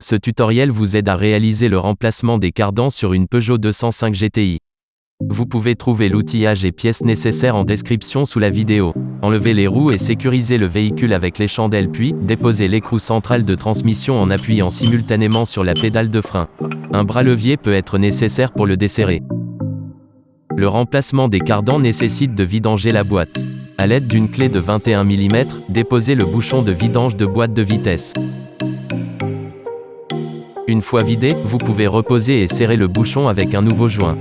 Ce tutoriel vous aide à réaliser le remplacement des cardans sur une Peugeot 205 GTI. Vous pouvez trouver l'outillage et pièces nécessaires en description sous la vidéo. Enlevez les roues et sécurisez le véhicule avec les chandelles puis, déposez l'écrou central de transmission en appuyant simultanément sur la pédale de frein. Un bras levier peut être nécessaire pour le desserrer. Le remplacement des cardans nécessite de vidanger la boîte. À l'aide d'une clé de 21 mm, déposez le bouchon de vidange de boîte de vitesse. Une fois vidé, vous pouvez reposer et serrer le bouchon avec un nouveau joint.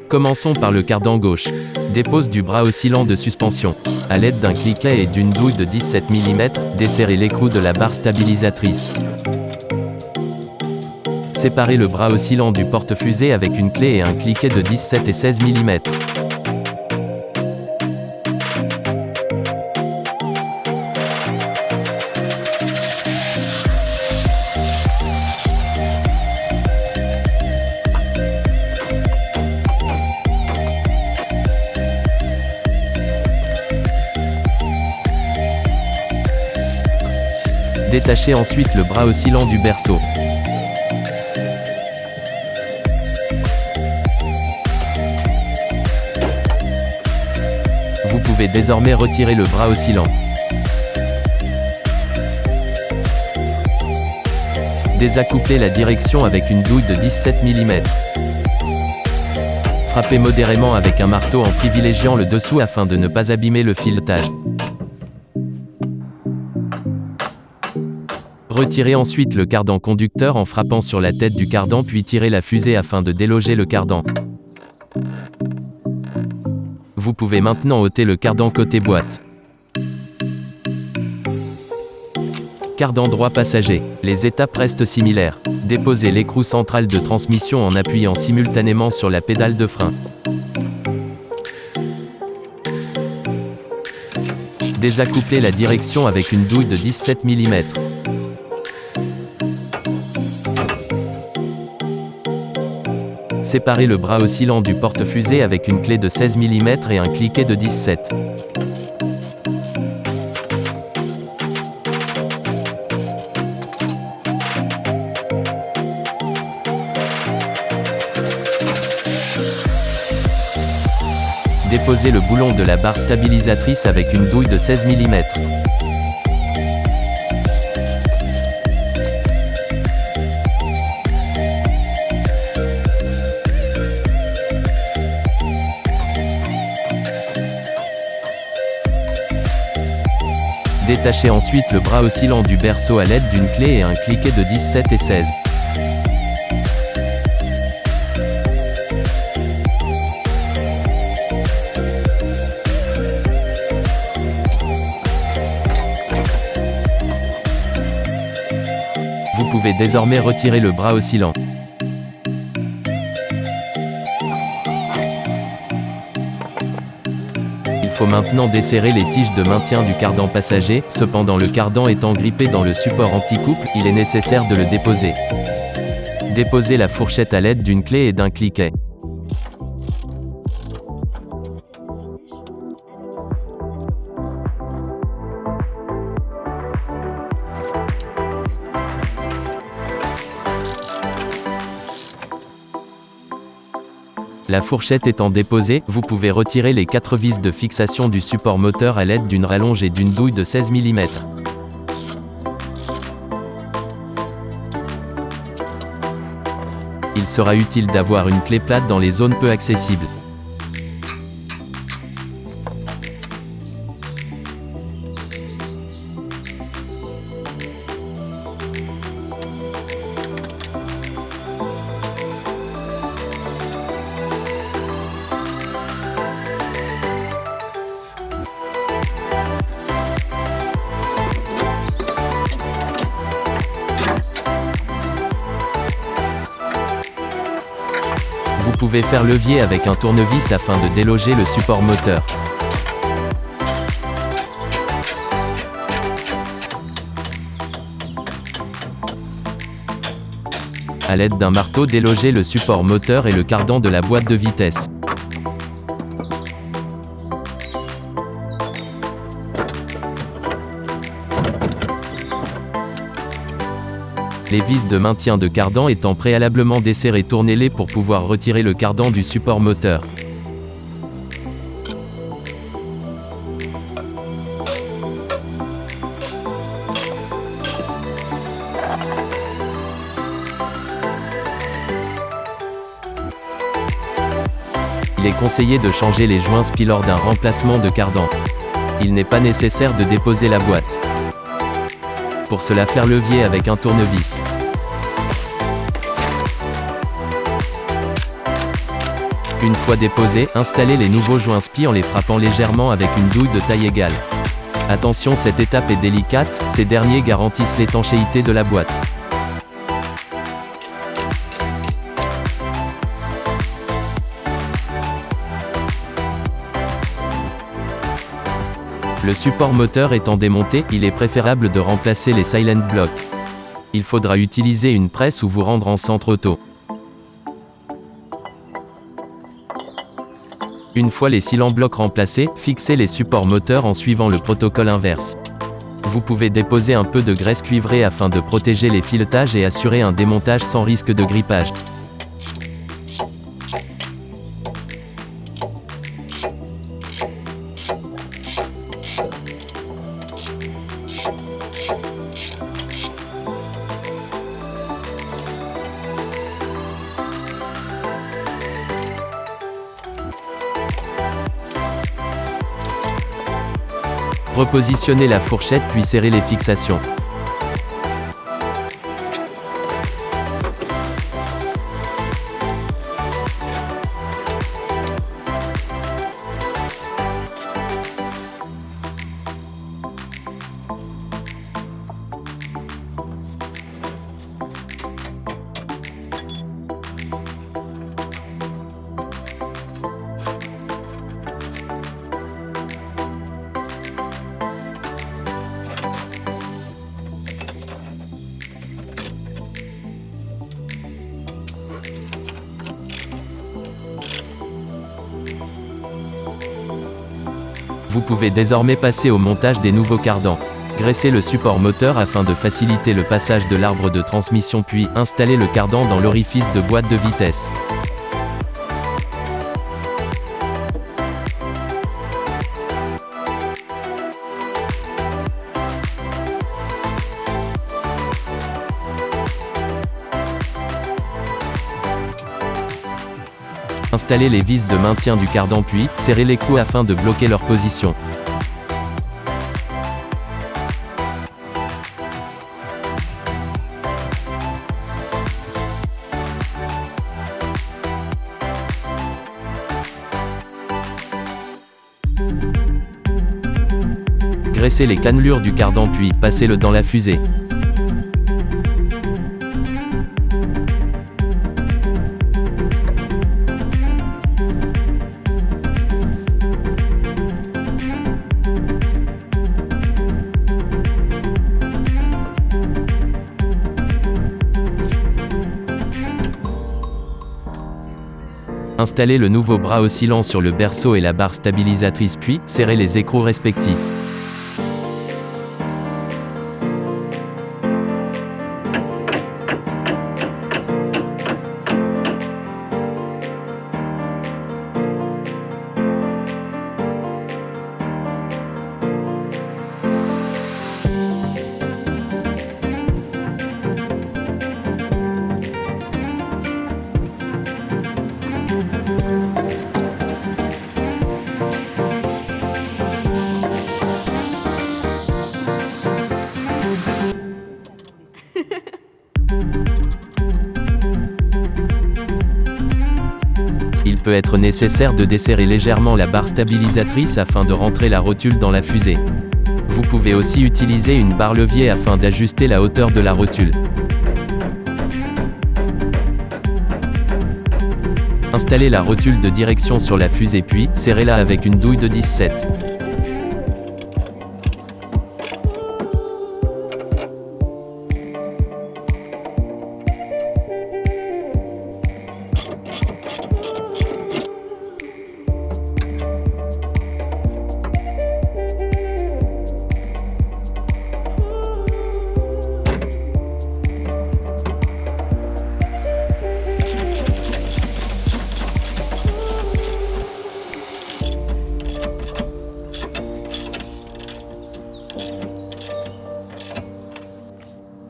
Commençons par le cardan gauche. Dépose du bras oscillant de suspension. À l'aide d'un cliquet et d'une douille de 17 mm, desserrez l'écrou de la barre stabilisatrice. Séparez le bras oscillant du porte-fusée avec une clé et un cliquet de 17 et 16 mm. Détachez ensuite le bras oscillant du berceau. Vous pouvez désormais retirer le bras oscillant. Désaccouplez la direction avec une douille de 17 mm. Frappez modérément avec un marteau en privilégiant le dessous afin de ne pas abîmer le filetage. Retirez ensuite le cardan conducteur en frappant sur la tête du cardan puis tirez la fusée afin de déloger le cardan. Vous pouvez maintenant ôter le cardan côté boîte. Cardan droit passager. Les étapes restent similaires. Déposez l'écrou central de transmission en appuyant simultanément sur la pédale de frein. Désaccouplez la direction avec une douille de 17 mm. Séparez le bras oscillant du porte-fusée avec une clé de 16 mm et un cliquet de 17. Déposez le boulon de la barre stabilisatrice avec une douille de 16 mm. Détachez ensuite le bras oscillant du berceau à l'aide d'une clé et un cliquet de 17 et 16. Vous pouvez désormais retirer le bras oscillant. Il faut maintenant desserrer les tiges de maintien du cardan passager, cependant le cardan étant grippé dans le support anti-couple, il est nécessaire de le déposer. Déposez la fourchette à l'aide d'une clé et d'un cliquet. La fourchette étant déposée, vous pouvez retirer les 4 vis de fixation du support moteur à l'aide d'une rallonge et d'une douille de 16 mm. Il sera utile d'avoir une clé plate dans les zones peu accessibles. Vous pouvez faire levier avec un tournevis afin de déloger le support moteur. À l'aide d'un marteau, délogez le support moteur et le cardan de la boîte de vitesse. Les vis de maintien de cardan étant préalablement desserrées, tournez-les pour pouvoir retirer le cardan du support moteur. Il est conseillé de changer les joints SPI lors d'un remplacement de cardan. Il n'est pas nécessaire de déposer la boîte. Pour cela, faire levier avec un tournevis. Une fois déposés, installez les nouveaux joints SPI en les frappant légèrement avec une douille de taille égale. Attention, cette étape est délicate, ces derniers garantissent l'étanchéité de la boîte. Le support moteur étant démonté, il est préférable de remplacer les silent blocks. Il faudra utiliser une presse ou vous rendre en centre auto. Une fois les silent blocs remplacés, fixez les supports moteurs en suivant le protocole inverse. Vous pouvez déposer un peu de graisse cuivrée afin de protéger les filetages et assurer un démontage sans risque de grippage. Repositionnez la fourchette puis serrez les fixations. Vous pouvez désormais passer au montage des nouveaux cardans. Graissez le support moteur afin de faciliter le passage de l'arbre de transmission puis installez le cardan dans l'orifice de boîte de vitesse. Installez les vis de maintien du cardan puis serrez les coups afin de bloquer leur position. Graissez les cannelures du cardan puis passez-le dans la fusée. Installez le nouveau bras oscillant sur le berceau et la barre stabilisatrice puis serrez les écrous respectifs. Il peut être nécessaire de desserrer légèrement la barre stabilisatrice afin de rentrer la rotule dans la fusée. Vous pouvez aussi utiliser une barre levier afin d'ajuster la hauteur de la rotule. Installez la rotule de direction sur la fusée puis serrez-la avec une douille de 17.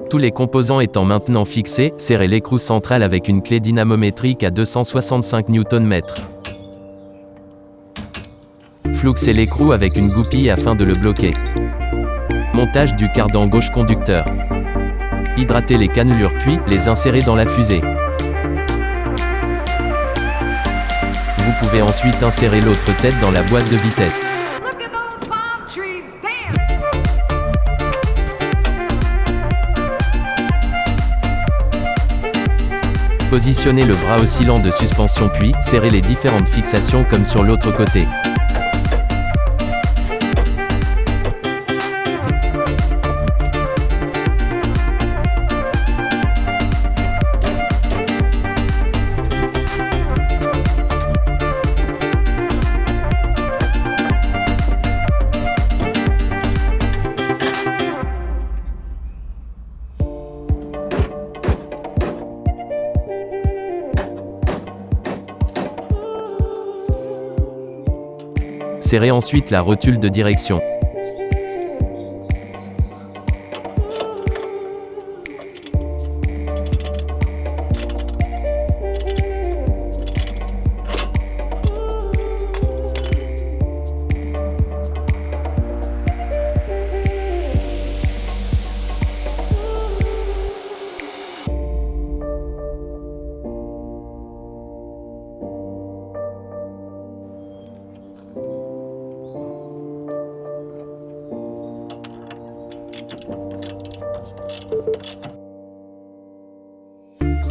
Tous les composants étant maintenant fixés, serrez l'écrou central avec une clé dynamométrique à 265 Nm. Fluxez l'écrou avec une goupille afin de le bloquer. Montage du cardan gauche conducteur. Hydratez les cannelures puis les insérez dans la fusée. Vous pouvez ensuite insérer l'autre tête dans la boîte de vitesse. Positionnez le bras oscillant de suspension puis serrez les différentes fixations comme sur l'autre côté. Serrez ensuite la rotule de direction.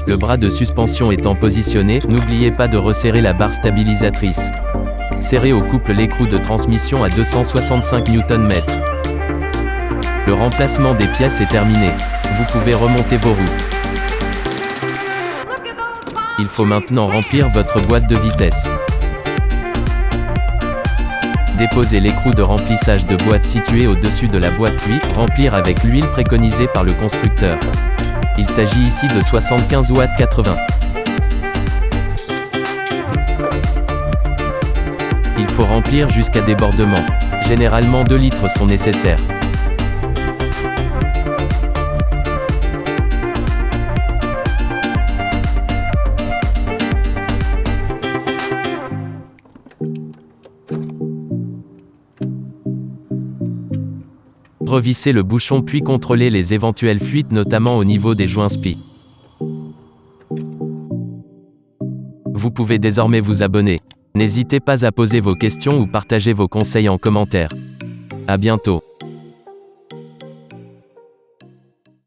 Le bras de suspension étant positionné, n'oubliez pas de resserrer la barre stabilisatrice. Serrez au couple l'écrou de transmission à 265 Nm. Le remplacement des pièces est terminé. Vous pouvez remonter vos roues. Il faut maintenant remplir votre boîte de vitesse. Déposez l'écrou de remplissage de boîte situé au-dessus de la boîte puis remplir avec l'huile préconisée par le constructeur. Il s'agit ici de 75 watts 80. Il faut remplir jusqu'à débordement. Généralement 2 litres sont nécessaires. Revissez le bouchon puis contrôlez les éventuelles fuites notamment au niveau des joints SPI. Vous pouvez désormais vous abonner. N'hésitez pas à poser vos questions ou partager vos conseils en commentaire. À bientôt.